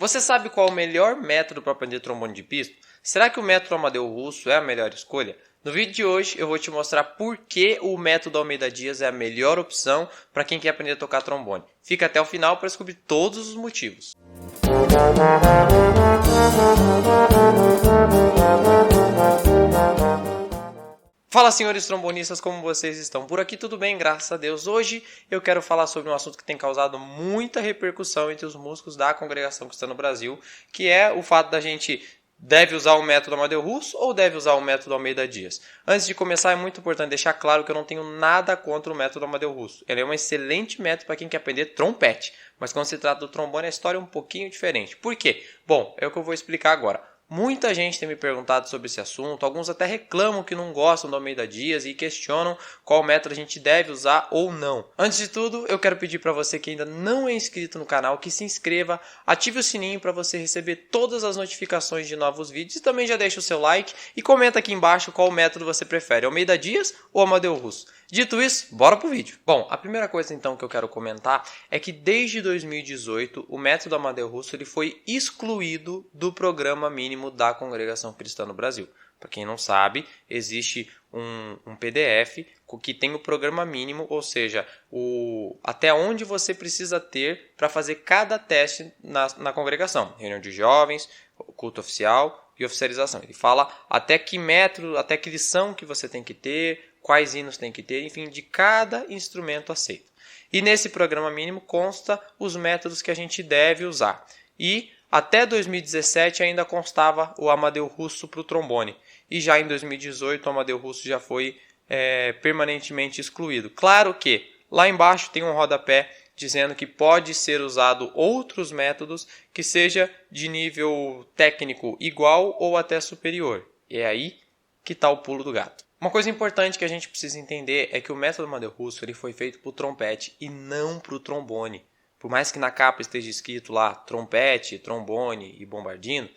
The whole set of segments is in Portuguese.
Você sabe qual é o melhor método para aprender trombone de pisto? Será que o método Amadeu Russo é a melhor escolha? No vídeo de hoje eu vou te mostrar por que o método Almeida Dias é a melhor opção para quem quer aprender a tocar trombone. Fica até o final para descobrir todos os motivos. Fala, senhores trombonistas, como vocês estão? Por aqui tudo bem, graças a Deus. Hoje eu quero falar sobre um assunto que tem causado muita repercussão entre os músicos da Congregação Cristã no Brasil, que é o fato da gente deve usar o método Amadeu Russo ou deve usar o método Almeida Dias. Antes de começar, é muito importante deixar claro que eu não tenho nada contra o método Amadeu Russo. Ele é um excelente método para quem quer aprender trompete, mas quando se trata do trombone a história é um pouquinho diferente. Por quê? Bom, é o que eu vou explicar agora. Muita gente tem me perguntado sobre esse assunto, alguns até reclamam que não gostam do Almeida Dias e questionam qual método a gente deve usar ou não. Antes de tudo, eu quero pedir para você que ainda não é inscrito no canal que se inscreva, ative o sininho para você receber todas as notificações de novos vídeos e também já deixa o seu like e comenta aqui embaixo qual método você prefere, Almeida Dias ou Amadeu Russo. Dito isso, bora pro vídeo. Bom, a primeira coisa então que eu quero comentar é que desde 2018 o método Amadeu Russo ele foi excluído do programa mínimo da Congregação Cristã no Brasil. Para quem não sabe, existe um PDF que tem o programa mínimo, ou seja, até onde você precisa ter para fazer cada teste na congregação. Reunião de jovens, culto oficial e oficialização. Ele fala até que método, até que lição que você tem que ter, quais hinos tem que ter, enfim, de cada instrumento aceito. E nesse programa mínimo consta os métodos que a gente deve usar. E até 2017 ainda constava o Amadeu Russo para o trombone. E já em 2018 o Amadeu Russo já foi permanentemente excluído. Claro que lá embaixo tem um rodapé dizendo que pode ser usado outros métodos que seja de nível técnico igual ou até superior. E é aí que está o pulo do gato. Uma coisa importante que a gente precisa entender é que o método Amadeu Russo ele foi feito para o trompete e não para o trombone. Por mais que na capa esteja escrito lá trompete, trombone e bombardino,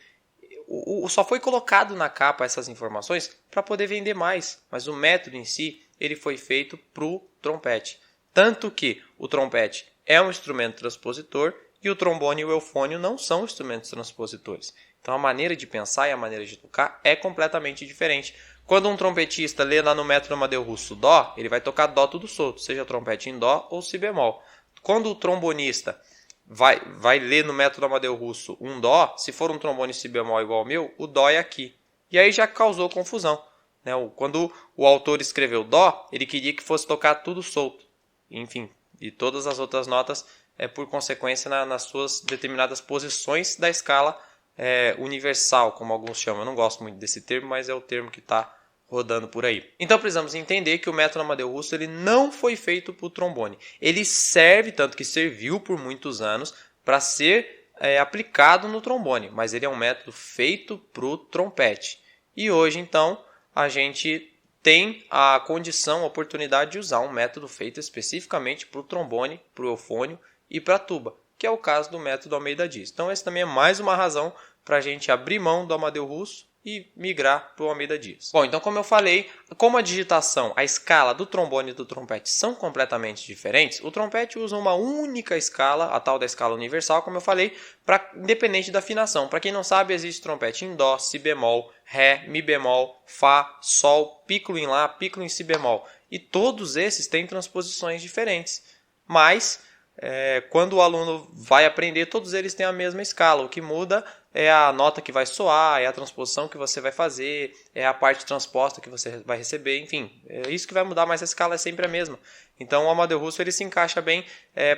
só foi colocado na capa essas informações para poder vender mais. Mas o método em si ele foi feito para o trompete. Tanto que o trompete é um instrumento transpositor e o trombone e o eufônio não são instrumentos transpositores. Então a maneira de pensar e a maneira de tocar é completamente diferente. Quando um trompetista lê lá no método Amadeu Russo Dó, ele vai tocar Dó tudo solto, seja trompete em Dó ou Si bemol. Quando o trombonista vai ler no método Amadeu Russo um Dó, se for um trombone Si bemol igual ao meu, o Dó é aqui. E aí já causou confusão. Né? Quando o autor escreveu Dó, ele queria que fosse tocar tudo solto. Enfim, e todas as outras notas, por consequência, nas suas determinadas posições da escala universal, como alguns chamam. Eu não gosto muito desse termo, mas é o termo que está rodando por aí. Então precisamos entender que o método Amadeu Russo ele não foi feito para o trombone. Ele serve, tanto que serviu por muitos anos, para ser aplicado no trombone, mas ele é um método feito para o trompete. E hoje, então, a gente tem a condição, a oportunidade de usar um método feito especificamente para o trombone, para o eufônio e para a tuba, que é o caso do método Almeida Dias. Então, essa também é mais uma razão para a gente abrir mão do Amadeu Russo e migrar para o Almeida Dias. Bom, então como eu falei, como a digitação, a escala do trombone e do trompete são completamente diferentes, o trompete usa uma única escala, a tal da escala universal, como eu falei, independente da afinação. Para quem não sabe, existe trompete em Dó, Si bemol, Ré, Mi bemol, Fá, Sol, pícolo em Lá, pícolo em Si bemol. E todos esses têm transposições diferentes. Mas quando o aluno vai aprender, todos eles têm a mesma escala. O que muda é a nota que vai soar, é a transposição que você vai fazer, é a parte transposta que você vai receber, enfim. É isso que vai mudar, mas a escala é sempre a mesma. Então o Amadeu Russo ele se encaixa bem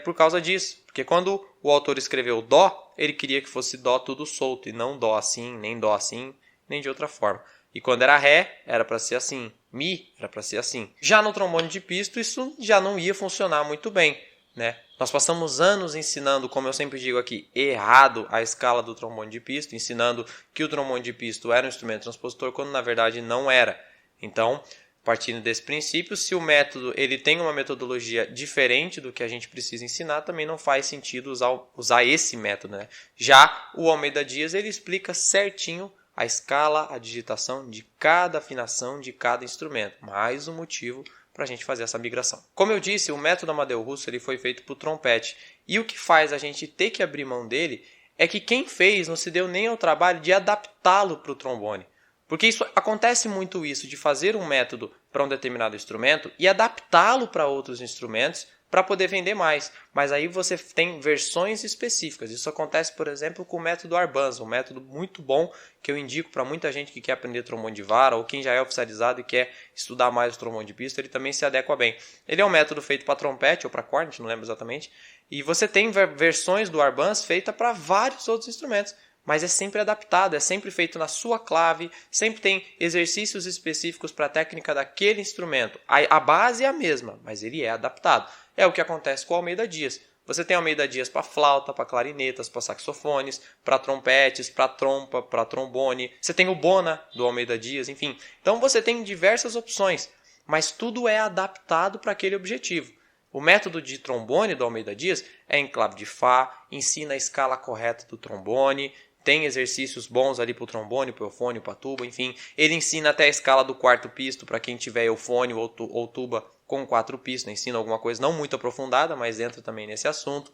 por causa disso. Porque quando o autor escreveu Dó, ele queria que fosse Dó tudo solto, e não Dó assim, nem de outra forma. E quando era Ré, era para ser assim. Mi, era para ser assim. Já no trombone de pisto, isso já não ia funcionar muito bem, né? Nós passamos anos ensinando, como eu sempre digo aqui, errado a escala do trombone de pisto, ensinando que o trombone de pisto era um instrumento transpositor, quando na verdade não era. Então, partindo desse princípio, se o método ele tem uma metodologia diferente do que a gente precisa ensinar, também não faz sentido usar esse método, né? Já o Almeida Dias ele explica certinho a escala, a digitação de cada afinação de cada instrumento. Mais um motivo para a gente fazer essa migração. Como eu disse, o método Amadeu Russo ele foi feito para o trompete. E o que faz a gente ter que abrir mão dele é que quem fez não se deu nem ao trabalho de adaptá-lo para o trombone. Porque acontece muito isso, de fazer um método para um determinado instrumento e adaptá-lo para outros instrumentos para poder vender mais. Mas aí você tem versões específicas. Isso acontece, por exemplo, com o método Arbanza, um método muito bom que eu indico para muita gente que quer aprender trombone de vara ou quem já é oficializado e quer estudar mais o trombone de pista, ele também se adequa bem. Ele é um método feito para trompete ou para cornet, não lembro exatamente, e você tem versões do Arbanza feitas para vários outros instrumentos. Mas é sempre adaptado, é sempre feito na sua clave, sempre tem exercícios específicos para a técnica daquele instrumento. A base é a mesma, mas ele é adaptado. É o que acontece com o Almeida Dias. Você tem Almeida Dias para flauta, para clarinetas, para saxofones, para trompetes, para trompa, para trombone. Você tem o Bona do Almeida Dias, enfim. Então você tem diversas opções, mas tudo é adaptado para aquele objetivo. O método de trombone do Almeida Dias é em clave de Fá, ensina a escala correta do trombone, tem exercícios bons ali para o trombone, para o eufônio, para a tuba, enfim. Ele ensina até a escala do quarto pisto para quem tiver eufônio ou tuba com 4 pistos. Ensina alguma coisa não muito aprofundada, mas entra também nesse assunto.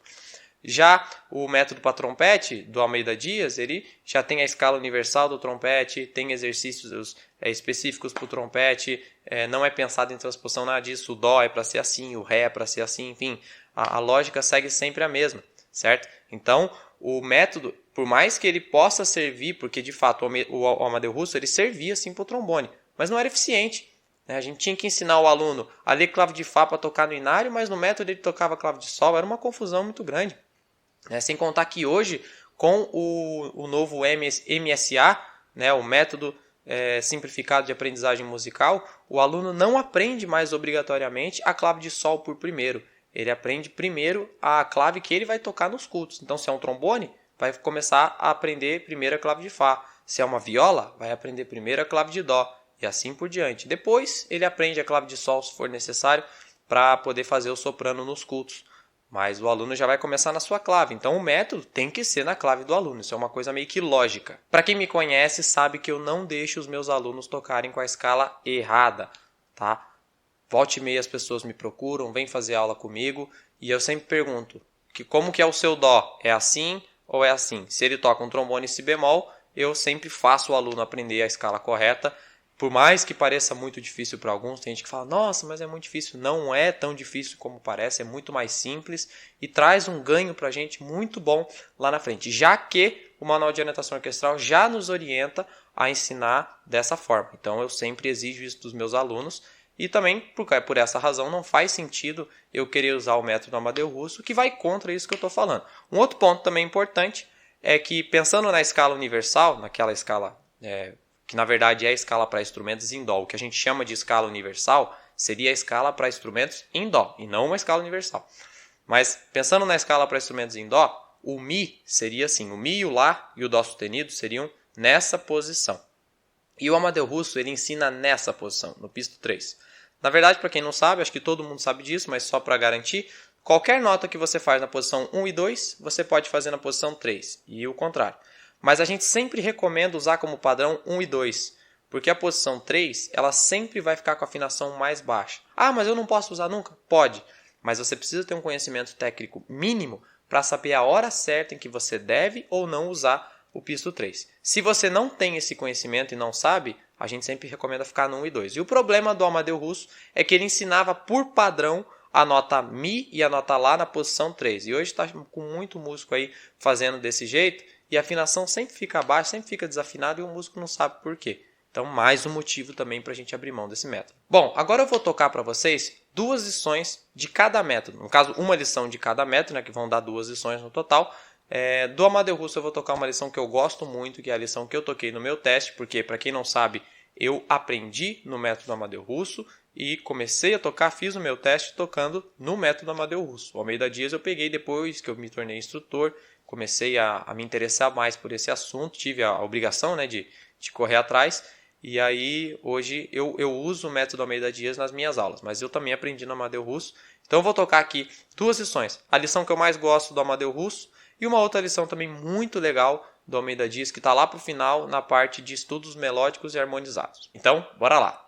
Já o método para trompete do Almeida Dias, ele já tem a escala universal do trompete, tem exercícios específicos para o trompete, não é pensado em transposição nada disso, o dó é para ser assim, o ré é para ser assim, enfim, a lógica segue sempre a mesma, certo? Então, o método, por mais que ele possa servir, porque de fato o Amadeu Russo ele servia assim para o trombone, mas não era eficiente. A gente tinha que ensinar o aluno a ler clave de Fá para tocar no inário, mas no método ele tocava clave de Sol, era uma confusão muito grande. Sem contar que hoje, com o novo MSA, o método simplificado de aprendizagem musical, o aluno não aprende mais obrigatoriamente a clave de Sol por primeiro. Ele aprende primeiro a clave que ele vai tocar nos cultos. Então, se é um trombone, vai começar a aprender primeiro a clave de Fá. Se é uma viola, vai aprender primeiro a clave de Dó. E assim por diante. Depois, ele aprende a clave de Sol, se for necessário, para poder fazer o soprano nos cultos. Mas o aluno já vai começar na sua clave. Então, o método tem que ser na clave do aluno. Isso é uma coisa meio que lógica. Para quem me conhece, sabe que eu não deixo os meus alunos tocarem com a escala errada, tá? Volte e meia as pessoas me procuram, vêm fazer aula comigo e eu sempre pergunto como que é o seu dó? É assim ou é assim? Se ele toca um trombone si bemol, eu sempre faço o aluno aprender a escala correta. Por mais que pareça muito difícil para alguns, tem gente que fala, nossa, mas é muito difícil. Não é tão difícil como parece, é muito mais simples e traz um ganho para a gente muito bom lá na frente. Já que o Manual de Orientação Orquestral já nos orienta a ensinar dessa forma. Então eu sempre exijo isso dos meus alunos. E também, por essa razão, não faz sentido eu querer usar o método Amadeu Russo, que vai contra isso que eu estou falando. Um outro ponto também importante é que, pensando na escala universal, naquela escala que na verdade é a escala para instrumentos em Dó, o que a gente chama de escala universal seria a escala para instrumentos em Dó, e não uma escala universal. Mas, pensando na escala para instrumentos em Dó, o Mi seria assim, o Mi, o Lá e o Dó sustenido seriam nessa posição. E o Amadeu Russo, ele ensina nessa posição, no pisto 3. Na verdade, para quem não sabe, acho que todo mundo sabe disso, mas só para garantir, qualquer nota que você faz na posição 1 e 2, você pode fazer na posição 3, e o contrário. Mas a gente sempre recomenda usar como padrão 1 e 2, porque a posição 3, ela sempre vai ficar com a afinação mais baixa. Ah, mas eu não posso usar nunca? Pode, mas você precisa ter um conhecimento técnico mínimo para saber a hora certa em que você deve ou não usar o pisto 3. Se você não tem esse conhecimento e não sabe, a gente sempre recomenda ficar no 1 e 2. E o problema do Amadeu Russo é que ele ensinava por padrão a nota Mi e a nota Lá na posição 3. E hoje está com muito músico aí fazendo desse jeito e a afinação sempre fica baixa, sempre fica desafinada e o músico não sabe por quê. Então, mais um motivo também para a gente abrir mão desse método. Bom, agora eu vou tocar para vocês 2 lições de cada método. No caso, uma lição de cada método, que vão dar 2 lições no total. Do Amadeu Russo eu vou tocar uma lição que eu gosto muito, que é a lição que eu toquei no meu teste, porque, para quem não sabe, eu aprendi no método Amadeu Russo e comecei a tocar, fiz o meu teste tocando no método Amadeu Russo. O Almeida Dias eu peguei depois que eu me tornei instrutor, comecei a me interessar mais por esse assunto, tive a obrigação de correr atrás, e aí hoje eu uso o método Almeida Dias nas minhas aulas, mas eu também aprendi no Amadeu Russo. Então eu vou tocar aqui 2 lições. A lição que eu mais gosto do Amadeu Russo e uma outra lição também muito legal do Almeida Dias, que está lá para o final, na parte de estudos melódicos e harmonizados. Então, bora lá!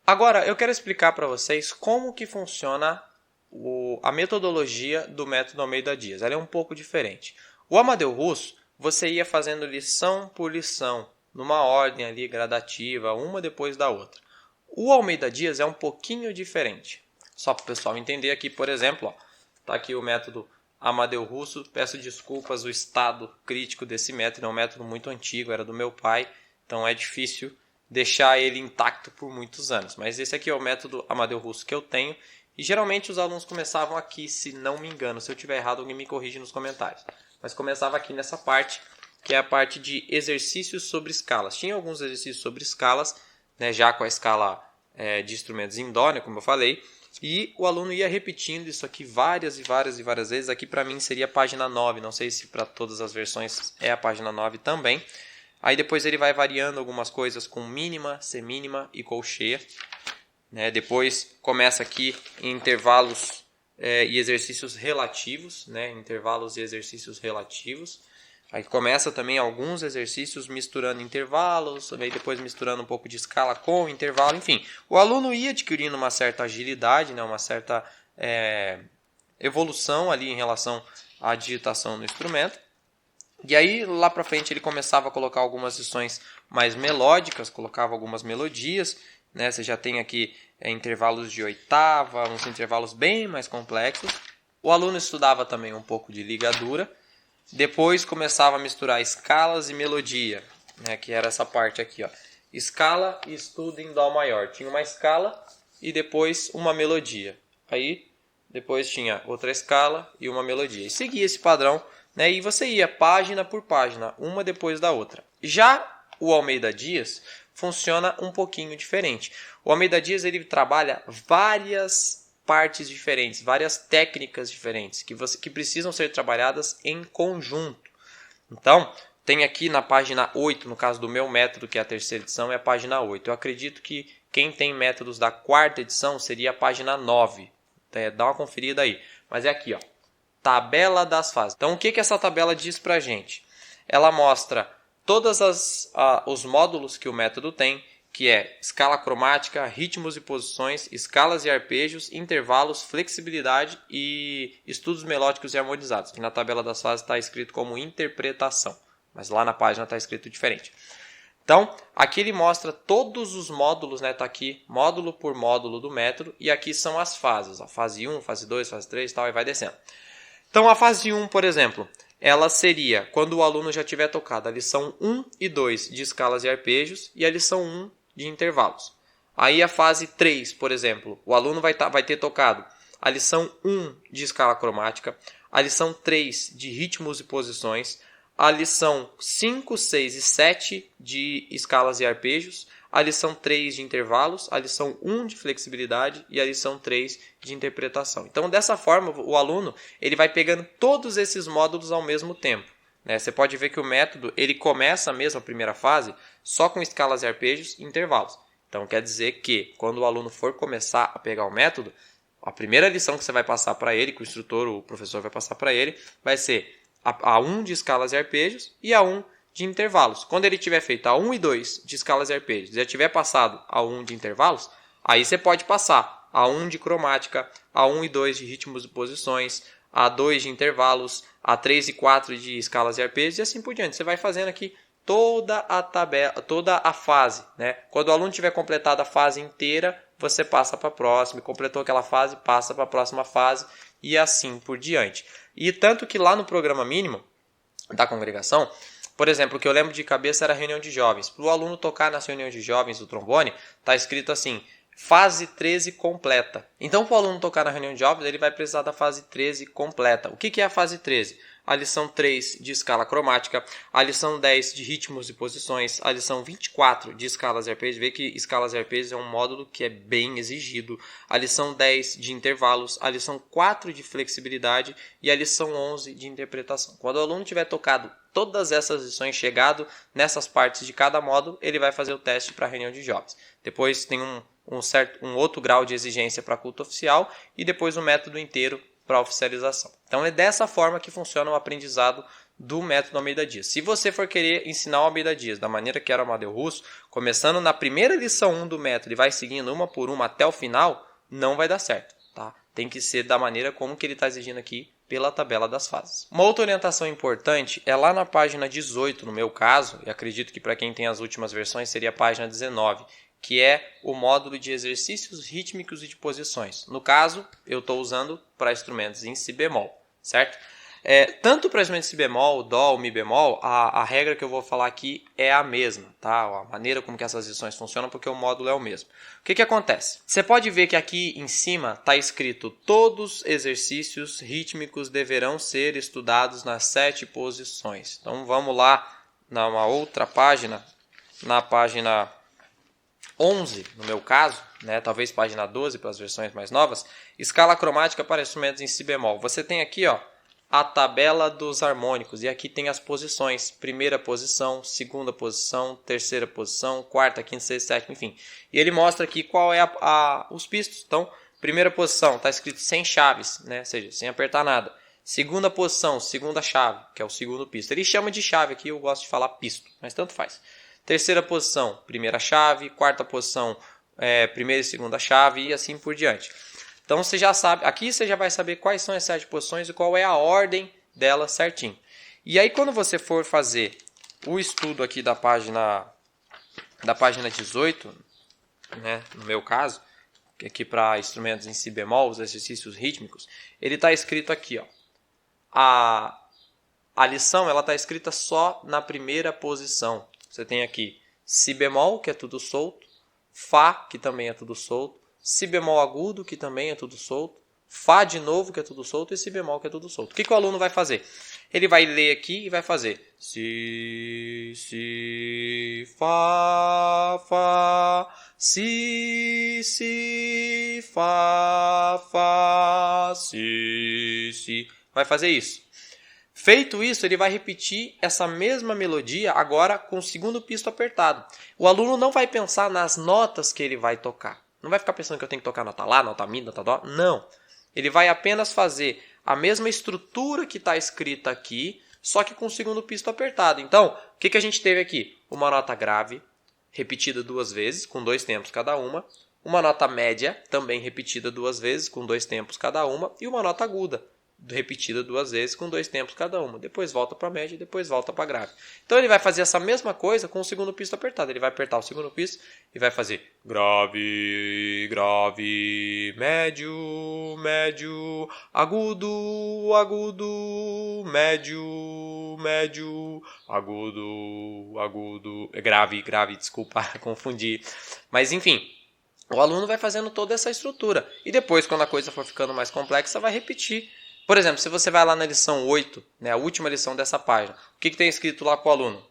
Agora, eu quero explicar para vocês como que funciona a metodologia do método Almeida-Dias. Ela é um pouco diferente. O Amadeu Russo, você ia fazendo lição por lição, numa ordem ali gradativa, uma depois da outra. O Almeida-Dias é um pouquinho diferente. Só para o pessoal entender aqui, por exemplo, está aqui o método Amadeu Russo. Peço desculpas o estado crítico desse método, é um método muito antigo, era do meu pai, então é difícil deixar ele intacto por muitos anos. Mas esse aqui é o método Amadeu Russo que eu tenho. E geralmente os alunos começavam aqui, se não me engano. Se eu tiver errado, alguém me corrige nos comentários. Mas começava aqui nessa parte, que é a parte de exercícios sobre escalas. Tinha alguns exercícios sobre escalas, né, já com a escala de instrumentos em Dó, né, como eu falei. E o aluno ia repetindo isso aqui várias vezes. Aqui para mim seria a página 9. Não sei se para todas as versões é a página 9 também. Aí depois ele vai variando algumas coisas com mínima, semínima e colcheia. Né? Depois começa aqui em intervalos e exercícios relativos. Né? Intervalos e exercícios relativos. Aí começa também alguns exercícios misturando intervalos. Aí depois misturando um pouco de escala com intervalo. Enfim, o aluno ia adquirindo uma certa agilidade, né? Uma certa evolução ali em relação à digitação no instrumento. E aí, lá para frente, ele começava a colocar algumas lições mais melódicas, colocava algumas melodias. Né? Você já tem aqui intervalos de oitava, uns intervalos bem mais complexos. O aluno estudava também um pouco de ligadura. Depois começava a misturar escalas e melodia, né? Que era essa parte aqui. Ó. Escala e estudo em Dó maior. Tinha uma escala e depois uma melodia. Aí, depois tinha outra escala e uma melodia. E seguia esse padrão. Né? E você ia página por página, uma depois da outra. Já o Almeida-Dias funciona um pouquinho diferente. O Almeida-Dias ele trabalha várias partes diferentes, várias técnicas diferentes, que precisam ser trabalhadas em conjunto. Então, tem aqui na página 8, no caso do meu método, que é a terceira edição, é a página 8. Eu acredito que quem tem métodos da quarta edição seria a página 9. Dá uma conferida aí. Mas é aqui, ó. Tabela das fases. Então, o que essa tabela diz para a gente? Ela mostra todos os módulos que o método tem, que é escala cromática, ritmos e posições, escalas e arpejos, intervalos, flexibilidade e estudos melódicos e harmonizados. Que na tabela das fases está escrito como interpretação, mas lá na página está escrito diferente. Então, aqui ele mostra todos os módulos, né? Tá aqui módulo por módulo do método e aqui são as fases. A fase 1, fase 2, fase 3 e tal, e vai descendo. Então, a fase 1, por exemplo, ela seria quando o aluno já tiver tocado a lição 1 e 2 de escalas e arpejos e a lição 1 de intervalos. Aí a fase 3, por exemplo, o aluno vai ter tocado a lição 1 de escala cromática, a lição 3 de ritmos e posições, a lição 5, 6 e 7 de escalas e arpejos, a lição 3 de intervalos, a lição 1 de flexibilidade e a lição 3 de interpretação. Então, dessa forma, o aluno ele vai pegando todos esses módulos ao mesmo tempo. Né? Você pode ver que o método ele começa mesmo a primeira fase só com escalas e arpejos e intervalos. Então, quer dizer que quando o aluno for começar a pegar o método, a primeira lição que você vai passar para ele, que o instrutor, o professor vai passar para ele, vai ser a 1 de escalas e arpejos e a 1 de intervalos. Quando ele tiver feito a 1 e 2 de escalas e arpejos e já tiver passado a 1 de intervalos, aí você pode passar a 1 de cromática, a 1 e 2 de ritmos e posições, a 2 de intervalos, a 3 e 4 de escalas e arpejos e assim por diante. Você vai fazendo aqui toda a tabela, toda a fase. Né? Quando o aluno tiver completado a fase inteira, você passa para a próxima. Completou aquela fase, passa para a próxima fase e assim por diante. E tanto que lá no programa mínimo da congregação, por exemplo, o que eu lembro de cabeça era a reunião de jovens. Para o aluno tocar nas reuniões de jovens do trombone, está escrito assim, fase 13 completa. Então, para o aluno tocar na reunião de jovens, ele vai precisar da fase 13 completa. O que é a fase 13? a lição 3 de escala cromática, a lição 10 de ritmos e posições, a lição 24 de escalas e arpejos. Vê que escalas e arpejos é um módulo que é bem exigido, a lição 10 de intervalos, a lição 4 de flexibilidade e a lição 11 de interpretação. Quando o aluno tiver tocado todas essas lições, chegado nessas partes de cada módulo, ele vai fazer o teste para a reunião de jobs. Depois tem um outro grau de exigência para culto oficial e depois o método inteiro para oficialização. Então é dessa forma que funciona o aprendizado do método Almeida Dias. Se você for querer ensinar o Almeida Dias da maneira que era o Amadeu Russo, começando na primeira lição 1 do método e vai seguindo uma por uma até o final, não vai dar certo. Tá? Tem que ser da maneira como que ele está exigindo aqui pela tabela das fases. Uma outra orientação importante é lá na página 18, no meu caso, e acredito que para quem tem as últimas versões seria a página 19, que é o módulo de exercícios rítmicos e de posições. No caso, eu estou usando para instrumentos em si bemol, certo? Tanto para instrumentos em si bemol, dó ou mi bemol, a regra que eu vou falar aqui é a mesma, tá? A maneira como que essas lições funcionam, porque o módulo é o mesmo. O que acontece? Você pode ver que aqui em cima está escrito: todos exercícios rítmicos deverão ser estudados nas 7 posições. Então vamos lá numa outra página, na página 11, no meu caso, né, talvez página 12 para as versões mais novas, escala cromática para instrumentos em si bemol. Você tem aqui, ó, a tabela dos harmônicos e aqui tem as posições: primeira posição, segunda posição, terceira posição, quarta, quinta, sexta, sétima, enfim. E ele mostra aqui qual é os pistos. Então, primeira posição está escrito sem chaves, né, ou seja, sem apertar nada. Segunda posição, segunda chave, que é o segundo pisto. Ele chama de chave aqui, eu gosto de falar pisto, mas tanto faz. Terceira posição, primeira chave. Quarta posição, primeira e segunda chave e assim por diante. Então você já sabe, aqui você já vai saber quais são as 7 posições e qual é a ordem delas certinho. E aí quando você for fazer o estudo aqui da página 18, né, no meu caso, aqui para instrumentos em si bemol, os exercícios rítmicos, ele está escrito aqui, ó. A lição está escrita só na primeira posição. Você tem aqui si bemol, que é tudo solto, fá, que também é tudo solto, si bemol agudo, que também é tudo solto, fá de novo, que é tudo solto, e si bemol, que é tudo solto. O que o aluno vai fazer? Ele vai ler aqui e vai fazer si, fá, fá, si, fá, si. Vai fazer isso. Feito isso, ele vai repetir essa mesma melodia agora com o segundo pisto apertado. O aluno não vai pensar nas notas que ele vai tocar. Não vai ficar pensando que eu tenho que tocar nota lá, nota mi, nota dó. Não. Ele vai apenas fazer a mesma estrutura que está escrita aqui, só que com o segundo pisto apertado. Então, o que a gente teve aqui? Uma nota grave, repetida 2 vezes, com 2 tempos cada uma. Uma nota média, também repetida 2 vezes, com 2 tempos cada uma. E uma nota aguda, repetida 2 vezes com 2 tempos cada uma. Depois volta para a média e depois volta para a grave. Então ele vai fazer essa mesma coisa com o segundo pisto apertado. Ele vai apertar o segundo pisto e vai fazer grave, grave, médio, médio, agudo, agudo, médio, médio, agudo, agudo, grave, grave, desculpa, confundi. Mas enfim, o aluno vai fazendo toda essa estrutura. E depois, quando a coisa for ficando mais complexa, vai repetir. Por exemplo, se você vai lá na lição 8, né, a última lição dessa página, o que tem escrito lá com o aluno?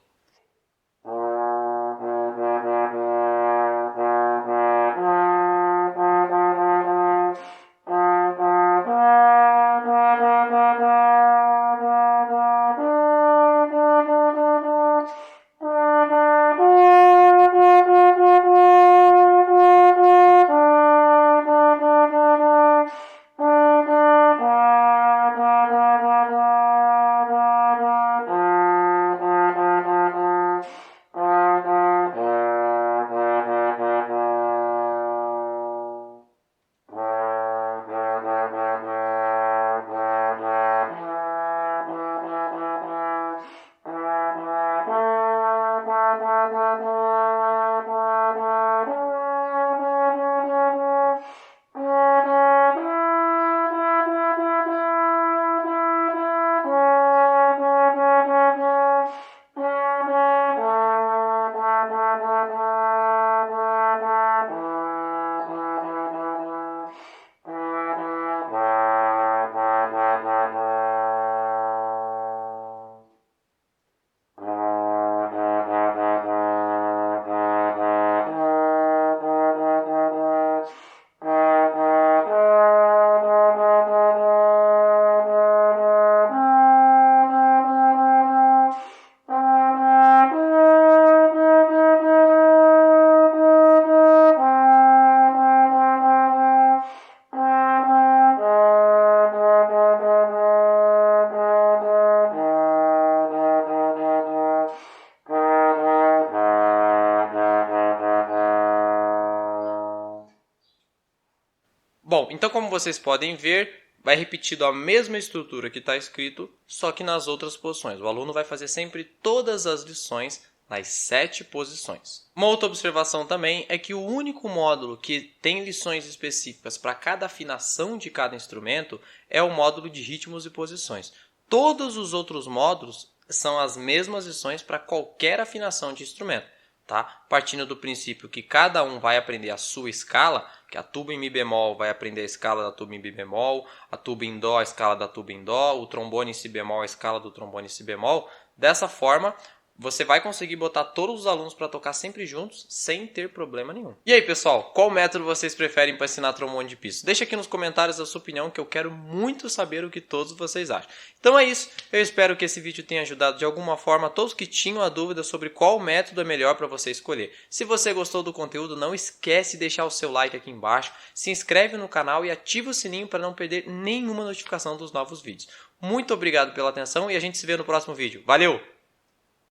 Bom, então como vocês podem ver, vai repetido a mesma estrutura que está escrito, só que nas outras posições. O aluno vai fazer sempre todas as lições nas 7 posições. Uma outra observação também é que o único módulo que tem lições específicas para cada afinação de cada instrumento é o módulo de ritmos e posições. Todos os outros módulos são as mesmas lições para qualquer afinação de instrumento. Tá? Partindo do princípio que cada um vai aprender a sua escala, que a tuba em Mi bemol vai aprender a escala da tuba em Mi bemol, a tuba em Dó a escala da tuba em Dó, o trombone em Si bemol a escala do trombone em Si bemol. Dessa forma, você vai conseguir botar todos os alunos para tocar sempre juntos, sem ter problema nenhum. E aí, pessoal, qual método vocês preferem para ensinar trombone de piso? Deixa aqui nos comentários a sua opinião, que eu quero muito saber o que todos vocês acham. Então é isso, eu espero que esse vídeo tenha ajudado de alguma forma todos que tinham a dúvida sobre qual método é melhor para você escolher. Se você gostou do conteúdo, não esquece de deixar o seu like aqui embaixo, se inscreve no canal e ativa o sininho para não perder nenhuma notificação dos novos vídeos. Muito obrigado pela atenção e a gente se vê no próximo vídeo. Valeu!